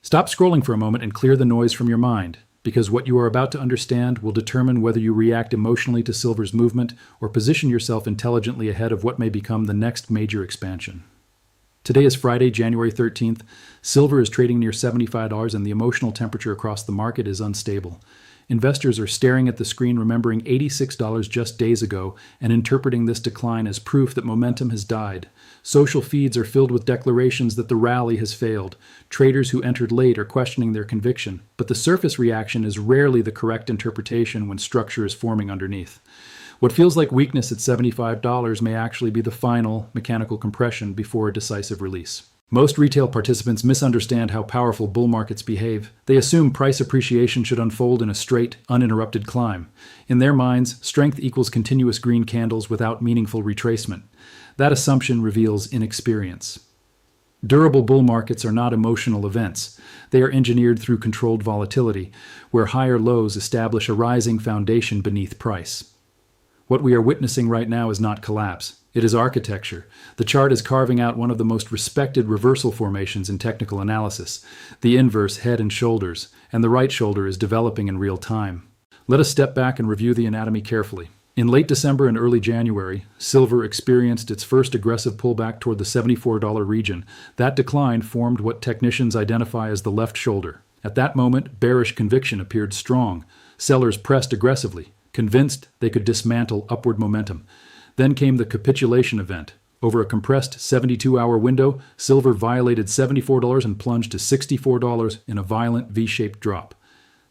Stop scrolling for a moment and clear the noise from your mind, because what you are about to understand will determine whether you react emotionally to silver's movement or position yourself intelligently ahead of what may become the next major expansion. Today is Friday, January 13th. Silver is trading near $75 and the emotional temperature across the market is unstable. Investors are staring at the screen remembering $86 just days ago and interpreting this decline as proof that momentum has died. Social feeds are filled with declarations that the rally has failed. Traders who entered late are questioning their conviction, but the surface reaction is rarely the correct interpretation when structure is forming underneath. What feels like weakness at $75 may actually be the final mechanical compression before a decisive release. Most retail participants misunderstand how powerful bull markets behave. They assume price appreciation should unfold in a straight, uninterrupted climb. In their minds, strength equals continuous green candles without meaningful retracement. That assumption reveals inexperience. Durable bull markets are not emotional events. They are engineered through controlled volatility, where higher lows establish a rising foundation beneath price. What we are witnessing right now is not collapse. It is architecture. The chart is carving out one of the most respected reversal formations in technical analysis, the inverse head and shoulders, and the right shoulder is developing in real time. Let us step back and review the anatomy carefully. In late December and early January, silver experienced its first aggressive pullback toward the $74 region. That decline formed what technicians identify as the left shoulder. At that moment, bearish conviction appeared strong. Sellers pressed aggressively, convinced they could dismantle upward momentum. Then came the capitulation event. Over a compressed 72-hour window, silver violated $74 and plunged to $64 in a violent V-shaped drop.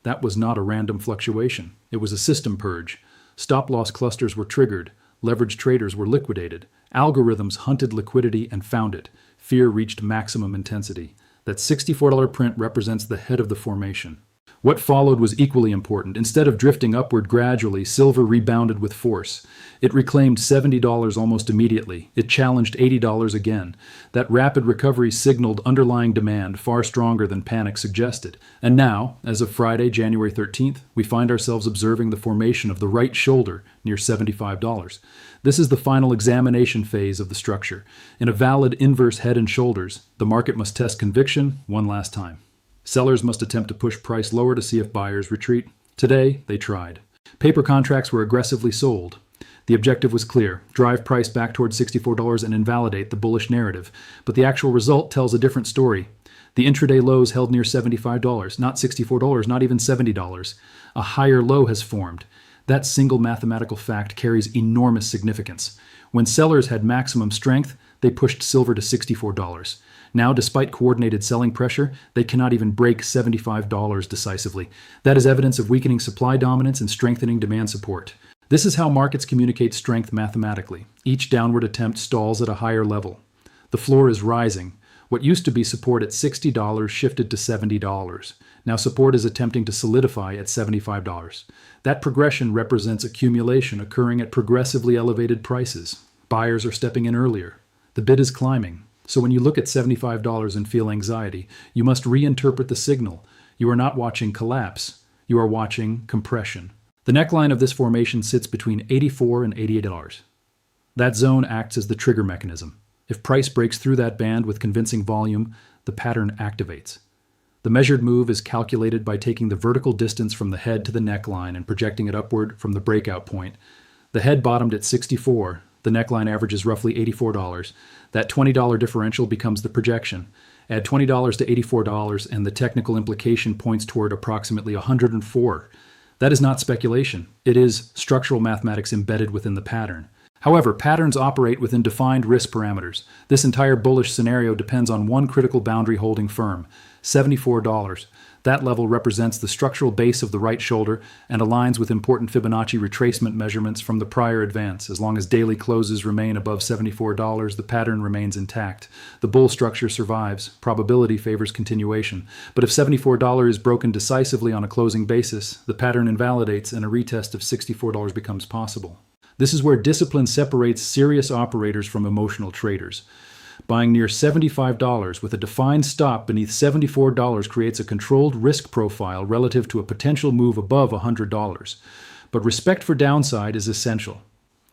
That was not a random fluctuation. It was a system purge. Stop-loss clusters were triggered. Leveraged traders were liquidated. Algorithms hunted liquidity and found it. Fear reached maximum intensity. That $64 print represents the head of the formation. What followed was equally important. Instead of drifting upward gradually, silver rebounded with force. It reclaimed $70 almost immediately. It challenged $80 again. That rapid recovery signaled underlying demand far stronger than panic suggested. And now, as of Friday, January 13th, we find ourselves observing the formation of the right shoulder near $75. This is the final examination phase of the structure. In a valid inverse head and shoulders, the market must test conviction one last time. Sellers must attempt to push price lower to see if buyers retreat. Today, they tried. Paper contracts were aggressively sold. The objective was clear: drive price back toward $64 and invalidate the bullish narrative. But the actual result tells a different story. The intraday lows held near $75, not $64, not even $70. A higher low has formed. That single mathematical fact carries enormous significance. When sellers had maximum strength, they pushed silver to $64. Now, despite coordinated selling pressure, they cannot even break $75 decisively. That is evidence of weakening supply dominance and strengthening demand support. This is how markets communicate strength mathematically. Each downward attempt stalls at a higher level. The floor is rising. What used to be support at $60 shifted to $70. Now support is attempting to solidify at $75. That progression represents accumulation occurring at progressively elevated prices. Buyers are stepping in earlier. The bid is climbing. So when you look at $75 and feel anxiety, you must reinterpret the signal. You are not watching collapse. You are watching compression. The neckline of this formation sits between $84 and $88. That zone acts as the trigger mechanism. If price breaks through that band with convincing volume, the pattern activates. The measured move is calculated by taking the vertical distance from the head to the neckline and projecting it upward from the breakout point. The head bottomed at $64. The neckline averages roughly $84. That $20 differential becomes the projection. Add $20 to $84 and the technical implication points toward approximately $104. That is not speculation. It is structural mathematics embedded within the pattern. However, patterns operate within defined risk parameters. This entire bullish scenario depends on one critical boundary holding firm: $74. That level represents the structural base of the right shoulder and aligns with important Fibonacci retracement measurements from the prior advance. As long as daily closes remain above $74, the pattern remains intact. The bull structure survives. Probability favors continuation. But if $74 is broken decisively on a closing basis, the pattern invalidates and a retest of $64 becomes possible. This is where discipline separates serious operators from emotional traders. Buying near $75 with a defined stop beneath $74 creates a controlled risk profile relative to a potential move above $100. But respect for downside is essential.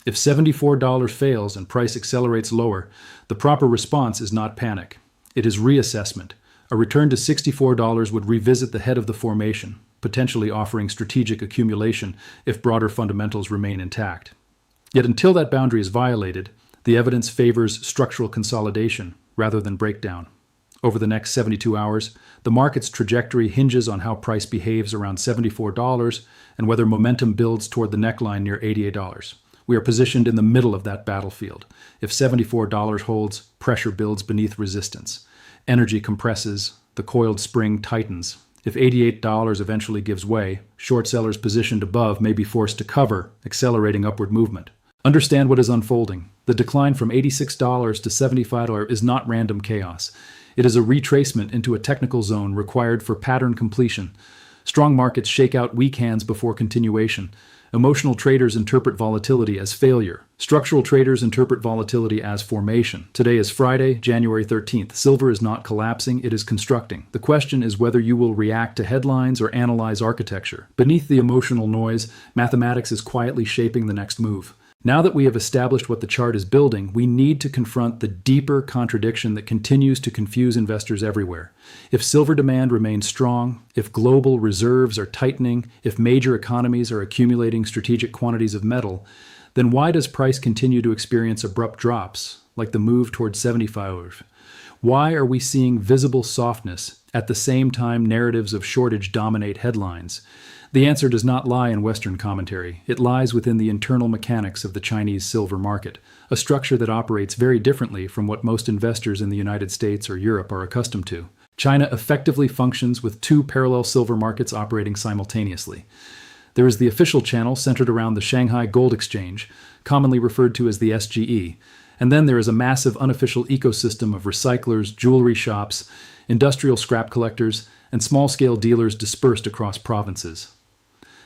If $74 fails and price accelerates lower, the proper response is not panic. It is reassessment. A return to $64 would revisit the head of the formation, potentially offering strategic accumulation if broader fundamentals remain intact. Yet until that boundary is violated, the evidence favors structural consolidation rather than breakdown. Over the next 72 hours, the market's trajectory hinges on how price behaves around $74 and whether momentum builds toward the neckline near $88. We are positioned in the middle of that battlefield. If $74 holds, pressure builds beneath resistance. Energy compresses, the coiled spring tightens. If $88 eventually gives way, short sellers positioned above may be forced to cover, accelerating upward movement. Understand what is unfolding. The decline from $86 to $75 is not random chaos. It is a retracement into a technical zone required for pattern completion. Strong markets shake out weak hands before continuation. Emotional traders interpret volatility as failure. Structural traders interpret volatility as formation. Today is Friday, January 13th. Silver is not collapsing, it is constructing. The question is whether you will react to headlines or analyze architecture. Beneath the emotional noise, mathematics is quietly shaping the next move. Now that we have established what the chart is building, we need to confront the deeper contradiction that continues to confuse investors everywhere. If silver demand remains strong, if global reserves are tightening, if major economies are accumulating strategic quantities of metal, then why does price continue to experience abrupt drops, like the move towards 75? Why are we seeing visible softness at the same time narratives of shortage dominate headlines? The answer does not lie in Western commentary. It lies within the internal mechanics of the Chinese silver market, a structure that operates very differently from what most investors in the United States or Europe are accustomed to. China effectively functions with two parallel silver markets operating simultaneously. There is the official channel centered around the Shanghai Gold Exchange, commonly referred to as the SGE, and then there is a massive unofficial ecosystem of recyclers, jewelry shops, industrial scrap collectors, and small-scale dealers dispersed across provinces.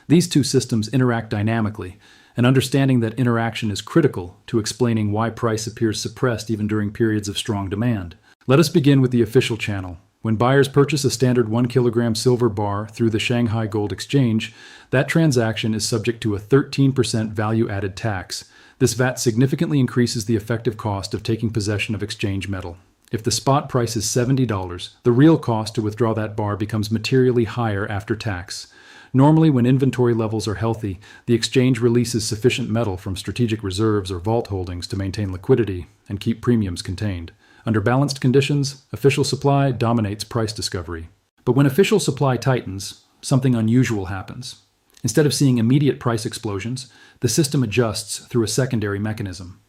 These two systems interact dynamically, and understanding that interaction is critical to explaining why price appears suppressed even during periods of strong demand. Let us begin with the official channel. When buyers purchase a standard 1 kilogram silver bar through the Shanghai Gold Exchange, that transaction is subject to a 13% value-added tax. This VAT significantly increases the effective cost of taking possession of exchange metal. If the spot price is $70, the real cost to withdraw that bar becomes materially higher after tax. Normally, when inventory levels are healthy, the exchange releases sufficient metal from strategic reserves or vault holdings to maintain liquidity and keep premiums contained. Under balanced conditions, official supply dominates price discovery. But when official supply tightens, something unusual happens. Instead of seeing immediate price explosions, the system adjusts through a secondary mechanism.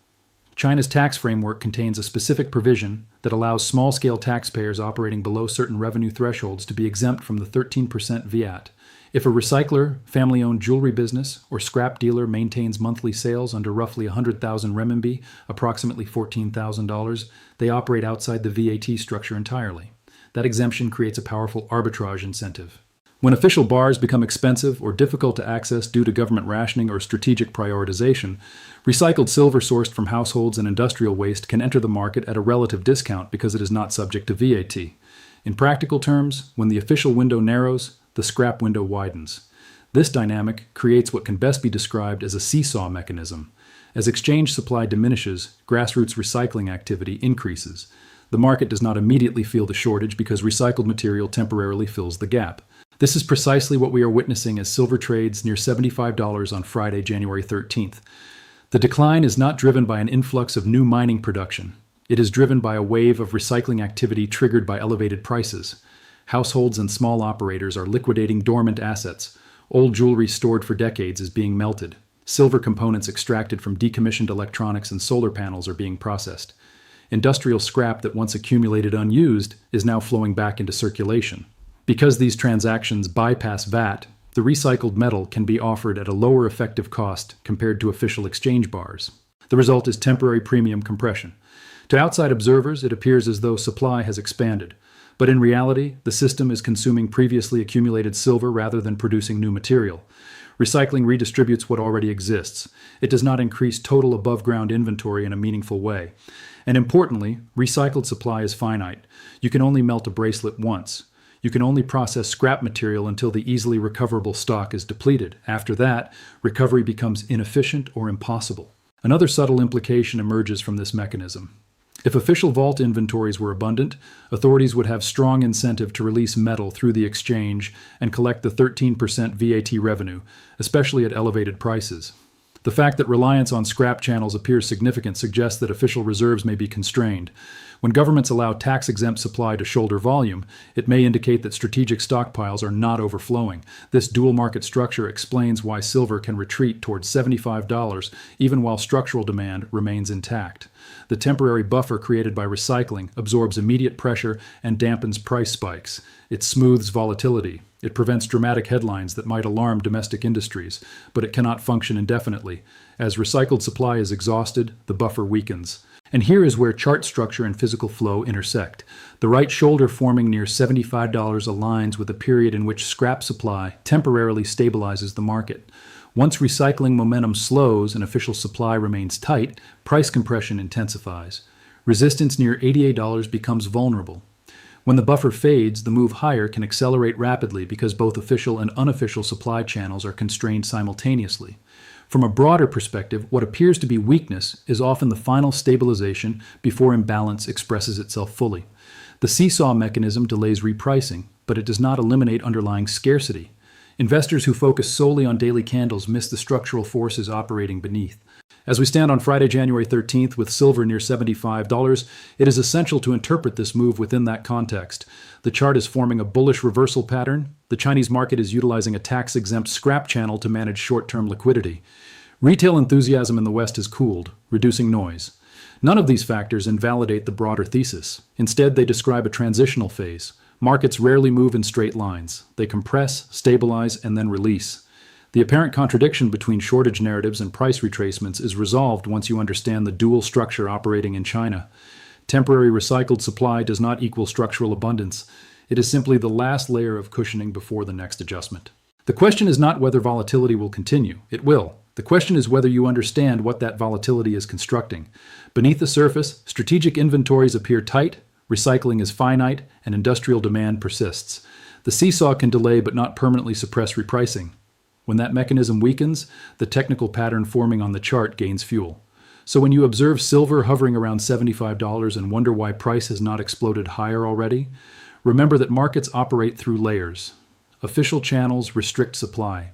China's tax framework contains a specific provision that allows small-scale taxpayers operating below certain revenue thresholds to be exempt from the 13% VAT. If a recycler, family-owned jewelry business, or scrap dealer maintains monthly sales under roughly 100,000 renminbi, approximately $14,000, they operate outside the VAT structure entirely. That exemption creates a powerful arbitrage incentive. When official bars become expensive or difficult to access due to government rationing or strategic prioritization, recycled silver sourced from households and industrial waste can enter the market at a relative discount because it is not subject to VAT. In practical terms, when the official window narrows, the scrap window widens. This dynamic creates what can best be described as a seesaw mechanism. As exchange supply diminishes, grassroots recycling activity increases. The market does not immediately feel the shortage because recycled material temporarily fills the gap. This is precisely what we are witnessing as silver trades near $75 on Friday, January 13th. The decline is not driven by an influx of new mining production. It is driven by a wave of recycling activity triggered by elevated prices. Households and small operators are liquidating dormant assets. Old jewelry stored for decades is being melted. Silver components extracted from decommissioned electronics and solar panels are being processed. Industrial scrap that once accumulated unused is now flowing back into circulation. Because these transactions bypass VAT, the recycled metal can be offered at a lower effective cost compared to official exchange bars. The result is temporary premium compression. To outside observers, it appears as though supply has expanded. But in reality, the system is consuming previously accumulated silver rather than producing new material. Recycling redistributes what already exists. It does not increase total above-ground inventory in a meaningful way. And importantly, recycled supply is finite. You can only melt a bracelet once. You can only process scrap material until the easily recoverable stock is depleted. After that, recovery becomes inefficient or impossible. Another subtle implication emerges from this mechanism. If official vault inventories were abundant, authorities would have strong incentive to release metal through the exchange and collect the 13% VAT revenue, especially at elevated prices. The fact that reliance on scrap channels appears significant suggests that official reserves may be constrained. When governments allow tax-exempt supply to shoulder volume, it may indicate that strategic stockpiles are not overflowing. This dual market structure explains why silver can retreat towards $75 even while structural demand remains intact. The temporary buffer created by recycling absorbs immediate pressure and dampens price spikes. It smooths volatility. It prevents dramatic headlines that might alarm domestic industries, but it cannot function indefinitely. As recycled supply is exhausted, the buffer weakens. And here is where chart structure and physical flow intersect. The right shoulder forming near $75 aligns with a period in which scrap supply temporarily stabilizes the market. Once recycling momentum slows and official supply remains tight, price compression intensifies. Resistance near $88 becomes vulnerable. When the buffer fades, the move higher can accelerate rapidly because both official and unofficial supply channels are constrained simultaneously. From a broader perspective, what appears to be weakness is often the final stabilization before imbalance expresses itself fully. The seesaw mechanism delays repricing, but it does not eliminate underlying scarcity. Investors who focus solely on daily candles miss the structural forces operating beneath. As we stand on Friday, January 13th, with silver near $75, it is essential to interpret this move within that context. The chart is forming a bullish reversal pattern. The Chinese market is utilizing a tax-exempt scrap channel to manage short-term liquidity. Retail enthusiasm in the West has cooled, reducing noise. None of these factors invalidate the broader thesis. Instead, they describe a transitional phase. Markets rarely move in straight lines. They compress, stabilize, and then release. The apparent contradiction between shortage narratives and price retracements is resolved once you understand the dual structure operating in China. Temporary recycled supply does not equal structural abundance. It is simply the last layer of cushioning before the next adjustment. The question is not whether volatility will continue. It will. The question is whether you understand what that volatility is constructing. Beneath the surface, strategic inventories appear tight, recycling is finite, and industrial demand persists. The seesaw can delay but not permanently suppress repricing. When that mechanism weakens, the technical pattern forming on the chart gains fuel. So when you observe silver hovering around $75 and wonder why price has not exploded higher already, remember that markets operate through layers. Official channels restrict supply.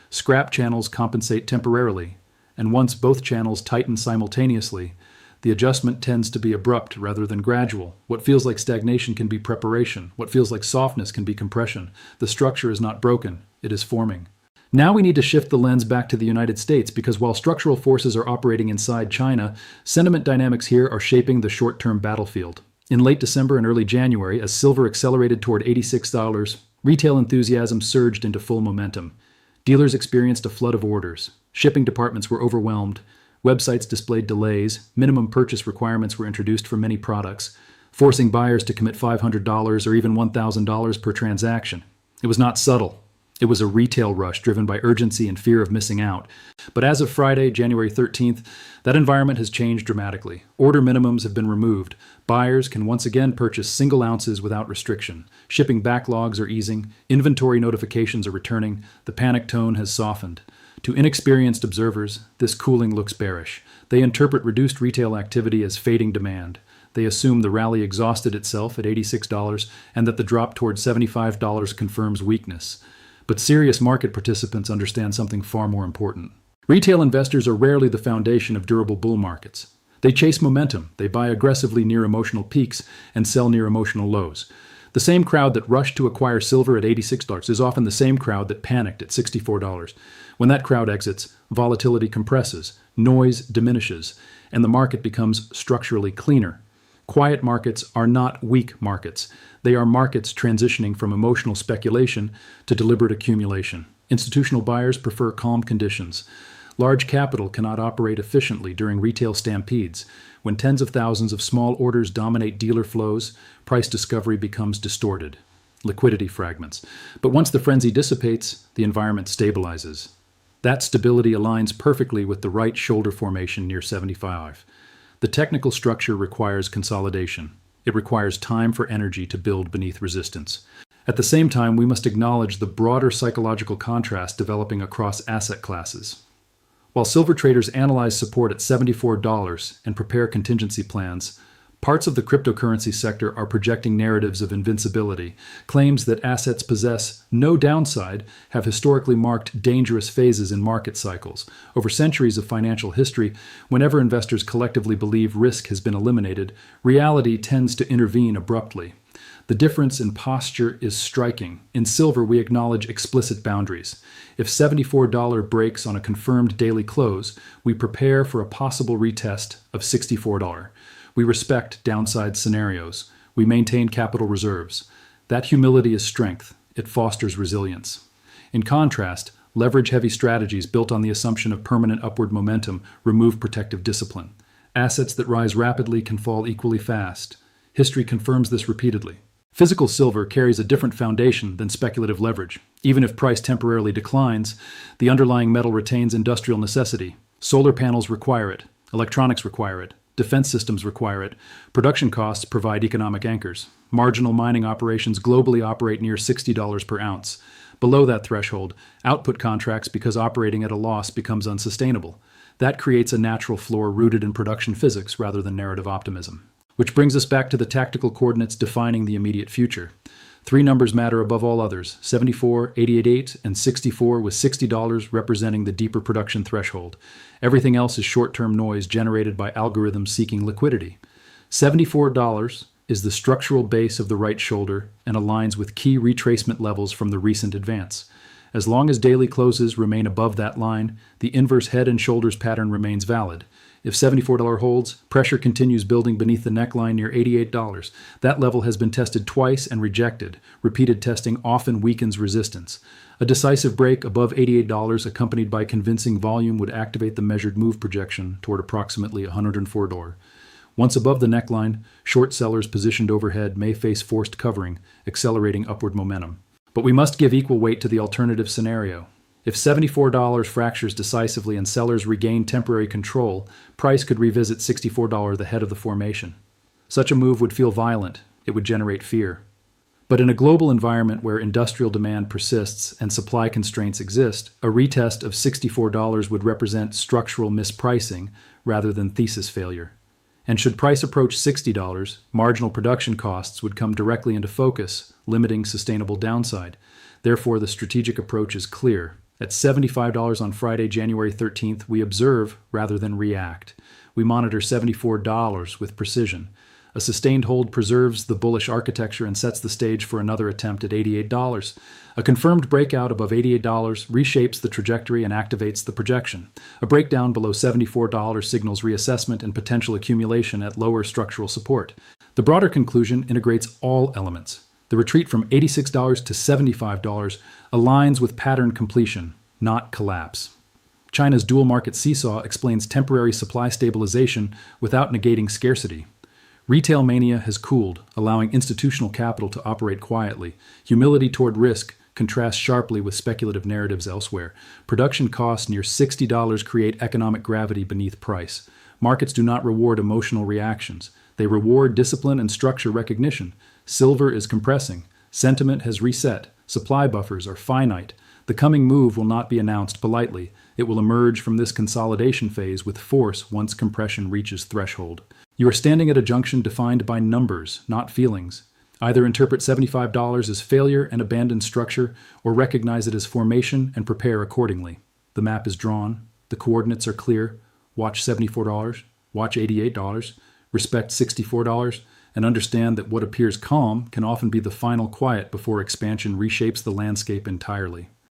Scrap channels compensate temporarily. And once both channels tighten simultaneously, the adjustment tends to be abrupt rather than gradual. What feels like stagnation can be preparation. What feels like softness can be compression. The structure is not broken. It is forming. Now we need to shift the lens back to the United States because while structural forces are operating inside China, sentiment dynamics here are shaping the short-term battlefield. In late December and early January, as silver accelerated toward $86, retail enthusiasm surged into full momentum. Dealers experienced a flood of orders. Shipping departments were overwhelmed. Websites displayed delays. Minimum purchase requirements were introduced for many products, forcing buyers to commit $500 or even $1,000 per transaction. It was not subtle. It was a retail rush driven by urgency and fear of missing out. But as of Friday, January 13th, that environment has changed dramatically. Order minimums have been removed. Buyers can once again purchase single ounces without restriction. Shipping backlogs are easing. Inventory notifications are returning. The panic tone has softened. To inexperienced observers, this cooling looks bearish. They interpret reduced retail activity as fading demand. They assume the rally exhausted itself at $86 and that the drop toward $75 confirms weakness. But serious market participants understand something far more important. Retail investors are rarely the foundation of durable bull markets. They chase momentum. They buy aggressively near emotional peaks and sell near emotional lows. The same crowd that rushed to acquire silver at $86 is often the same crowd that panicked at $64. When that crowd exits, volatility compresses, noise diminishes, and the market becomes structurally cleaner. Quiet markets are not weak markets. They are markets transitioning from emotional speculation to deliberate accumulation. Institutional buyers prefer calm conditions. Large capital cannot operate efficiently during retail stampedes. When tens of thousands of small orders dominate dealer flows, price discovery becomes distorted. Liquidity fragments. But once the frenzy dissipates, the environment stabilizes. That stability aligns perfectly with the right shoulder formation near 75. The technical structure requires consolidation. It requires time for energy to build beneath resistance. At the same time, we must acknowledge the broader psychological contrast developing across asset classes. While silver traders analyze support at $74 and prepare contingency plans, Parts of the cryptocurrency sector are projecting narratives of invincibility. Claims that assets possess no downside have historically marked dangerous phases in market cycles. Over centuries of financial history, whenever investors collectively believe risk has been eliminated, reality tends to intervene abruptly. The difference in posture is striking. In silver, we acknowledge explicit boundaries. If $74 breaks on a confirmed daily close, we prepare for a possible retest of $64. We respect downside scenarios. We maintain capital reserves. That humility is strength. It fosters resilience. In contrast, leverage-heavy strategies built on the assumption of permanent upward momentum remove protective discipline. Assets that rise rapidly can fall equally fast. History confirms this repeatedly. Physical silver carries a different foundation than speculative leverage. Even if price temporarily declines, the underlying metal retains industrial necessity. Solar panels require it. Electronics require it. Defense systems require it. Production costs provide economic anchors. Marginal mining operations globally operate near $60 per ounce. Below that threshold, output contracts because operating at a loss becomes unsustainable. That creates a natural floor rooted in production physics rather than narrative optimism. Which brings us back to the tactical coordinates defining the immediate future. Three numbers matter above all others: 74, 88.8, and 64, with $60 representing the deeper production threshold. Everything else is short-term noise generated by algorithms seeking liquidity. $74 is the structural base of the right shoulder and aligns with key retracement levels from the recent advance. As long as daily closes remain above that line, the inverse head and shoulders pattern remains valid. If $74 holds, pressure continues building beneath the neckline near $88. That level has been tested twice and rejected. Repeated testing often weakens resistance. A decisive break above $88 accompanied by convincing volume would activate the measured move projection toward approximately $104. Once above the neckline, short sellers positioned overhead may face forced covering, accelerating upward momentum. But we must give equal weight to the alternative scenario. If $74 fractures decisively and sellers regain temporary control, price could revisit $64 the head of the formation. Such a move would feel violent. It would generate fear. But in a global environment where industrial demand persists and supply constraints exist, a retest of $64 would represent structural mispricing rather than thesis failure. And should price approach $60, marginal production costs would come directly into focus, limiting sustainable downside. Therefore, the strategic approach is clear. At $75 on Friday, January 13th, we observe rather than react. We monitor $74 with precision. A sustained hold preserves the bullish architecture and sets the stage for another attempt at $88. A confirmed breakout above $88 reshapes the trajectory and activates the projection. A breakdown below $74 signals reassessment and potential accumulation at lower structural support. The broader conclusion integrates all elements. The retreat from $86 to $75 aligns with pattern completion, not collapse. China's dual market seesaw explains temporary supply stabilization without negating scarcity. Retail mania has cooled, allowing institutional capital to operate quietly. Humility toward risk contrasts sharply with speculative narratives elsewhere. Production costs near $60 create economic gravity beneath price. Markets do not reward emotional reactions. They reward discipline and structure recognition. Silver is compressing. Sentiment has reset. Supply buffers are finite. The coming move will not be announced politely. It will emerge from this consolidation phase with force once compression reaches threshold. You are standing at a junction defined by numbers, not feelings. Either interpret $75 as failure and abandon structure, or recognize it as formation and prepare accordingly. The map is drawn. The coordinates are clear. Watch $74. Watch $88. Respect $64. And understand that what appears calm can often be the final quiet before expansion reshapes the landscape entirely.